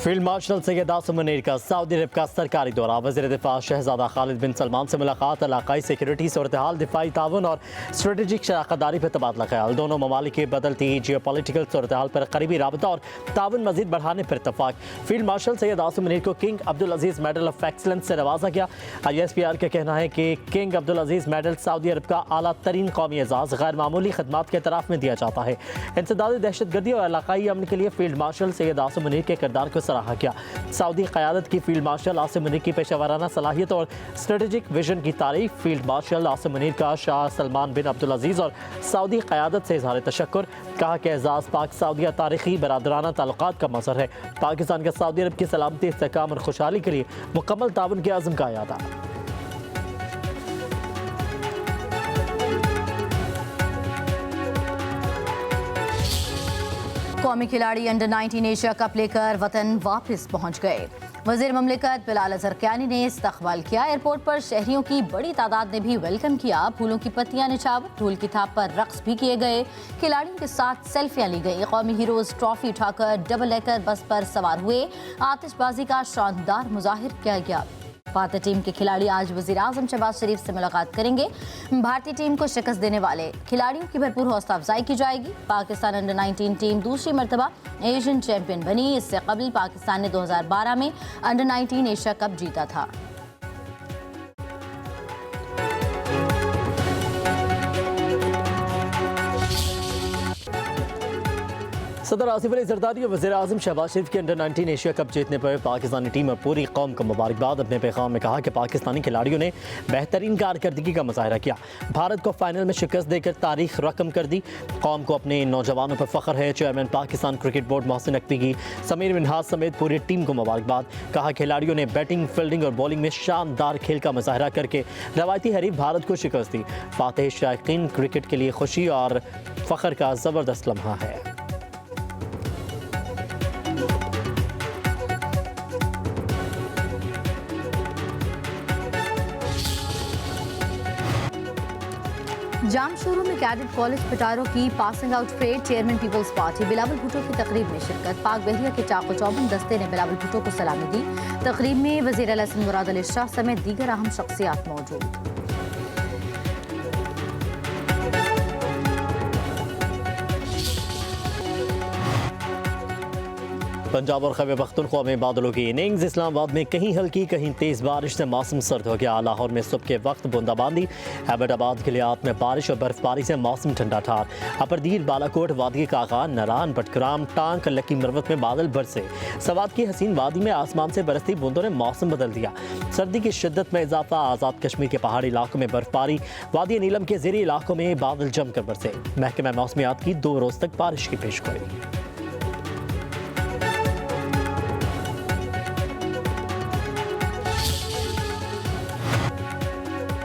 Field marshal Syed Asim Munir का Saudi अरब का सरकारी दौरा। वज़ीर दिफा शहजादा खालिद बिन सलमान से मुलाकात, इलाकाई सिक्योरिटी सूरत-ए-हाल, दिफाई ताउन और स्ट्रेटेजिक शराकतदारी पर तबादला ख्याल। दोनों ममालिक की बदलती जियोपॉलिटिकल सूरत-ए-हाल पर करीबी राबता और ताउन मजीद बढ़ाने पर इत्तफाक। फील्ड मार्शल सैयद आसिम मुनीर को king Abdul Aziz medal of excellence से नवाजा गया। ISPR का कहना है कि किंग अब्दुल अजीज़ मेडल सऊदी अरब का आला तरीन कौमी एजाज़ गैर मामूली खदमात के तरफ में दिया जाता है। इंसदाद दहशतगर्दी और इलाकाई अमन के लिए फील्ड मार्शल सैयद आसिम मुनीर के किरदार को सराहा गया। सऊदी क़यादत की फील्ड मार्शल आसिम मुनीर की पेशेवराना सलाहियत और स्ट्रेटेजिक विजन की तारीफ। फील्ड मार्शल आसिम मुनीर का शाह सलमान बिन अब्दुल अजीज़ और सऊदी क़यादत से इज़हार तशक्कुर। कहा कि एजाज़ पाक सऊदिया तारीखी बरादराना ताल्लुकात का मज़हर है। पाकिस्तान का सऊदी अरब की सलामती, इस्तेहकाम और खुशहाली के लिए मुकम्मल ताउन के आज़म का यादा। कौमी खिलाड़ी अंडर 19 एशिया कप लेकर वतन वापस पहुंच गए। वज़ीर ममलिकत बिलाल अज़हर कियानी ने इस्तकबाल किया। एयरपोर्ट पर शहरियों की बड़ी तादाद ने भी वेलकम किया। फूलों की पत्तियां निछावर, ढोल की थाप पर रक्स भी किए गए। खिलाड़ियों के साथ सेल्फियां ली गई। कौमी हीरोज ट्रॉफी उठाकर डबल डेकर बस पर सवार हुए। आतिशबाजी का शानदार मुजाहिर किया गया। भारतीय टीम के खिलाड़ी आज वज़ीर आज़म शहबाज शरीफ से मुलाकात करेंगे। भारतीय टीम को शिकस्त देने वाले खिलाड़ियों की भरपूर हौसला अफजाई की जाएगी। पाकिस्तान अंडर 19 टीम दूसरी मरतबा एशियन चैंपियन बनी। इससे कबल पाकिस्तान ने 2012 में अंडर 19 एशिया कप जीता था। सदर आसिफ अली जरदारी और वज़ीर आज़म शहबाज शरीफ के अंडर 19 एशिया कप जीतने पर पाकिस्तानी टीम और पूरी कौम को मुबारकबाद। अपने पैगाम में कहा कि पाकिस्तानी खिलाड़ियों ने बेहतरीन कारकर्दगी का मुजाहरा किया। भारत को फाइनल में शिकस्त देकर तारीख रकम कर दी। कौम को अपने नौजवानों पर फ़ख्र है। Chairman Pakistan cricket board Mohsin Naqvi की समीर मिन्हाज समेत पूरी टीम को मुबारकबाद। कहा खिलाड़ियों ने बैटिंग, फील्डिंग और बॉलिंग में शानदार खेल का मुजाहरा करके रवायती हरीफ भारत को शिकस्त दी। फातेह शायकीन क्रिकेट के लिए खुशी और फ़ख्र का ज़बरदस्त लम्हा है। जाम शोरूम में कैडेट कॉलेज पिटारो की passing out parade. Chairman Peoples Party Bilawal Bhutto की तकरीब में शिरकत। पाक बहरिया के चाको चौबन दस्ते ने बिलावल भुट्टो को सलामी दी। तकरीब में वज़ीर आला हसन मुराद अली शाह समेत दीगर अहम शख्सियात मौजूद। पंजाब और खैबर पख्तूनख्वा में बादलों की इनिंग्स। इस्लामाबाद में कहीं हल्की कहीं तेज़ बारिश से मौसम सर्द हो गया। लाहौर में सुबह के वक्त बूंदाबांदी। हैबटाबाद खिलियात में बारिश और बर्फबारी से मौसम ठंडा ठार। अपरदीर, बालाकोट, वादी कागा, नरान, बटग्राम, टांग, लकी मरवत में बादल बरसे। सवात की हसीन वादी में आसमान से बरसती बूंदों ने मौसम बदल दिया। सर्दी की शिद्दत में इजाफा। आज़ाद कश्मीर के पहाड़ी इलाकों में बर्फबारी। वादी नीलम के ज़ेरी इलाकों में बादल जमकर बरसे। महकमा मौसमियात की 2 रोज़ तक बारिश की पेशगोई।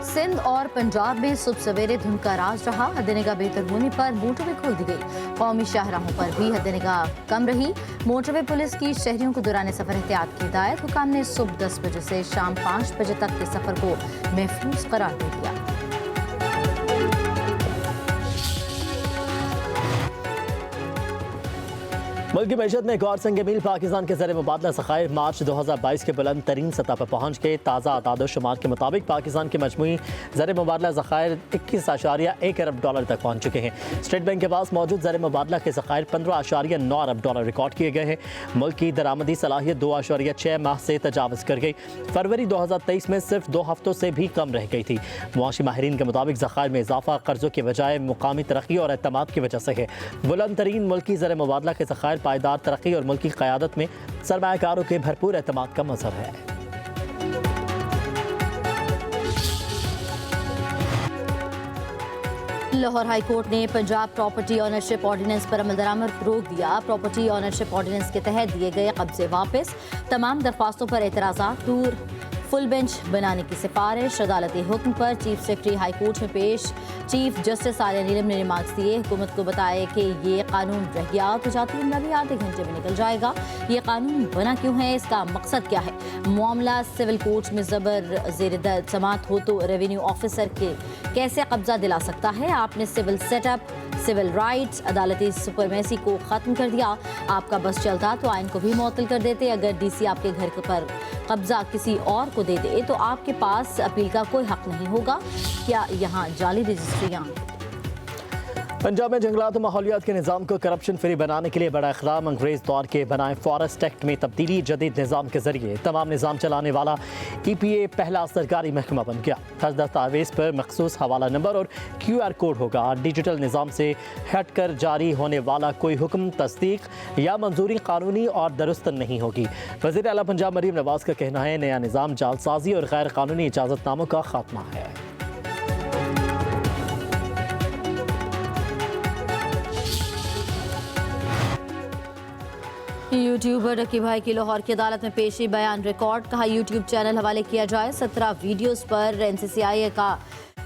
सिंध और पंजाब में सुबह सवेरे धुंध का राज रहा। हद-ए-निगाह बेहतर होने पर मोटरवे खोल दी गई। कौमी शाहराहों पर भी हद-ए-निगाह कम रही। मोटरवे पुलिस की शहरियों को दौरान सफर एहतियात की हिदायत। हुकाम ने सुबह 10 बजे से शाम 5 बजे तक के सफर को महफूज करार दे दिया। मुल्क की मैशत में एक और संग मील। पाकिस्तान के ज़र मुबादला ज़खायर मार्च 2022 के बुलंद तरीन सतह पर पहुँच गए। ताज़ा आदाद-ओ-शुमार के मुताबिक पाकिस्तान के मजमूई ज़र मुबादला ज़खायर 21.1 अरब डॉलर तक पहुँच चुके हैं। स्टेट बैंक के पास मौजूद ज़र मुबादला के ज़खायर 15.9 अरब डॉलर रिकॉर्ड किए गए हैं। मुल्क की दरामदी सलाहियत 2.6 माह से तजावज़ कर गई। फरवरी 2023 में सिर्फ 2 हफ्तों से भी कम रह गई थी। मुआशी माहिरीन के मुताबिक ज़खायर में इजाफा कर्ज़ों की बजाय मुकामी तरक्की और एतमाद की वजह से है। बुलंद तरीन मुल्की ज़र मुबादला के ज़खायर पायदार तरक्की और मुल्की क़यादत में सरमायाकारों के भरपूर एतमाद का मज़हर है। लाहौर हाई कोर्ट ने पंजाब प्रॉपर्टी ऑनरशिप ऑर्डिनेंस पर अमल दरामद रोक दिया। प्रॉपर्टी ऑनरशिप ऑर्डिनेंस के तहत दिए गए कब्जे वापस। तमाम दरख्वास्तों पर एतराज़ात दूर। फुल बेंच बनाने की सिफारिश। अदालती हुक्म पर चीफ सेक्रेटरी हाई कोर्ट में पेश। चीफ जस्टिस आर्या नीलम ने रिमार्क्स दिए। हुकूमत को बताया कि ये कानून रह गया तो जाती उम्र भी आधे घंटे में निकल जाएगा। ये कानून बना क्यों है, इसका मकसद क्या है। मामला सिविल कोर्ट में जबर जेर समात हो तो रेवेन्यू ऑफिसर के कैसे कब्जा दिला सकता है। आपने सिविल सेटअप, सिविल राइट्स, अदालती सुपरमेसी को खत्म कर दिया। आपका बस चलता तो आइन को भी मुअत्तल कर देते। अगर डीसी आपके घर पर कब्जा किसी और को दे दे तो आपके पास अपील का कोई हक नहीं होगा। क्या यहाँ जाली रजिस्ट्रियाँ? पंजाब में जंगलात और माहौलियात के निज़ाम को करप्शन फ्री बनाने के लिए बड़ा इक़दाम। अंग्रेज़ दौर के बनाए फॉरेस्ट एक्ट में तब्दीली। जदीद निज़ाम के जरिए तमाम निज़ाम चलाने वाला EPA पहला सरकारी महकमा बन गया। हर दस्तावेज़ पर मखसूस हवाला नंबर और QR कोड होगा। डिजिटल निज़ाम से हटकर जारी होने वाला कोई हुक्म, तस्दीक या मंजूरी कानूनी और दुरुस्त नहीं होगी। वज़ीर आला पंजाब मरीम नवाज का कहना है नया निज़ाम जालसाजी और गैर कानूनी इजाज़तनामों का खात्मा है। यूट्यूबर रकी भाई की लाहौर की अदालत में पेशी, बयान रिकॉर्ड। कहा यूट्यूब चैनल हवाले किया जाए। 17 वीडियोस पर NCCI का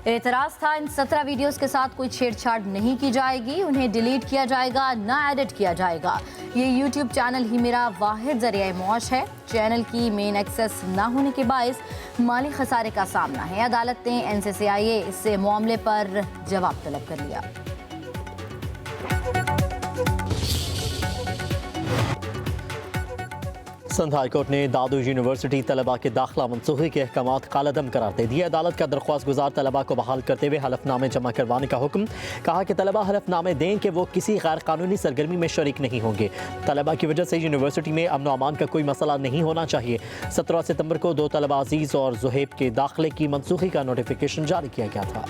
एतराज़ था। इन 17 वीडियोस के साथ कोई छेड़छाड़ नहीं की जाएगी, उन्हें डिलीट किया जाएगा, ना एडिट किया जाएगा। ये यूट्यूब चैनल ही मेरा वाहिद ज़रिया मौश है। चैनल की मेन एक्सेस ना होने के बायस माली खसारे का सामना है। अदालत ने NCCI से मामले पर जवाब तलब कर लिया। सिंध हाई कोर्ट ने दादू यूनिवर्सिटी तलबा के दाखिला मनसूखी के अहकामात कालअदम करार दे दिए। अदालत का दरख्वास्त गुजार तलबा को बहाल करते हुए हलफनामे जमा करवाने का हुक्म। कहा कि तलबा हलफनामे दें कि वो किसी गैर कानूनी सरगर्मी में शरीक नहीं होंगे। तलबा की वजह से यूनिवर्सिटी में अमन अमान का कोई मसला नहीं होना चाहिए। 17 सितंबर को 2 तलबा अजीज़ और जुहैब के दाखिले की मनसूखी का नोटिफिकेशन जारी किया गया था।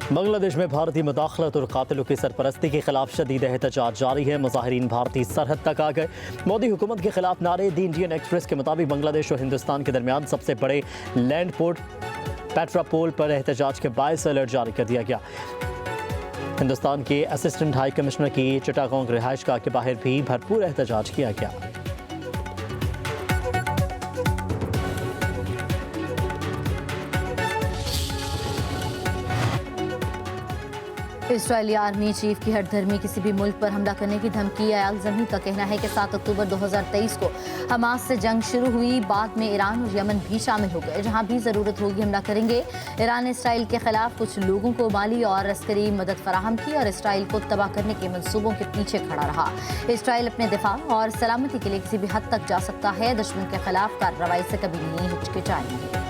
बांग्लादेश में भारतीय मुदाखलत और कातिलों की सरपरस्ती के खिलाफ शदीद एहतजाज जारी है। मुजाहिरीन भारतीय सरहद तक आ गए। मोदी हुकूमत के खिलाफ नारे। दी इंडियन एक्सप्रेस के मुताबिक बांग्लादेश और हिंदुस्तान के दरमियान सबसे बड़े लैंड पोर्ट पेट्रापोल पर एहतजाज के बायस अलर्ट जारी कर दिया गया। हिंदुस्तान के असिस्टेंट हाई कमिश्नर की चिटागोंग रिहाइशगाह के बाहर भी भरपूर एहतजाज किया गया। इस्राएली आर्मी चीफ की हठधर्मी, किसी भी मुल्क पर हमला करने की धमकी। अयाल ज़मी का कहना है कि 7 अक्टूबर 2023 को हमास से जंग शुरू हुई, बाद में ईरान और यमन भी शामिल हो गए। जहां भी ज़रूरत होगी हमला करेंगे। ईरान ने इसराइल के खिलाफ कुछ लोगों को माली और अस्करी मदद फराहम की और इसराइल को तबाह करने के मंसूबों के पीछे खड़ा रहा। इसराइल अपने दिफा और सलामती के लिए किसी भी हद तक जा सकता है। दुश्मन के खिलाफ कार्रवाई से कभी नहीं हिचकिचाएंगे।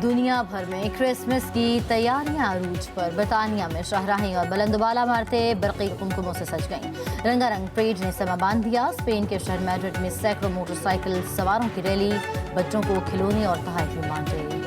दुनिया भर में क्रिसमस की तैयारियां अरूज पर। बरतानिया में शाहराहें और बुलंदबाला मारते बरक़ी कुमकुमों से सज गईं। रंगारंग परेड ने समा बांध दिया। स्पेन के शहर मैड्रिड में सैकड़ों मोटरसाइकिल सवारों की रैली, बच्चों को खिलौने और तोहफे बांटे।